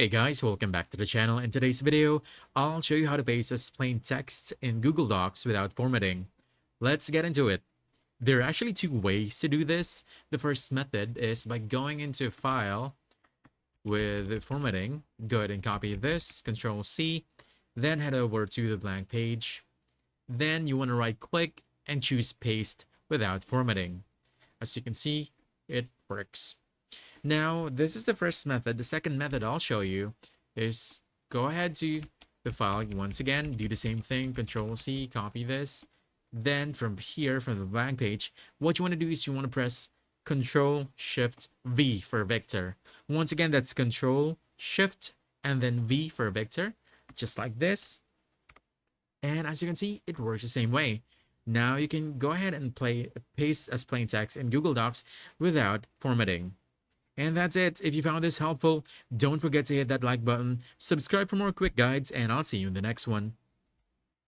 Hey guys, welcome back to the channel. In today's video, I'll show you how to paste as plain text in Google Docs without formatting. Let's get into it. There are actually two ways to do this. The first method is by going into File with formatting. Go ahead and copy this, Control C, then head over to the blank page. Then you want to right click and choose Paste without formatting. As you can see, it works. Now, this is the first method. The second method I'll show you is go ahead to the file once again, do the same thing, Control C, copy this. Then from here, from the blank page, what you want to do is you want to press Control Shift V for Victor. Once again, that's Control Shift and then V for Victor, just like this. And as you can see, it works the same way. Now you can go ahead and paste as plain text in Google Docs without formatting. And that's it. If you found this helpful, don't forget to hit that like button, subscribe for more quick guides, and I'll see you in the next one.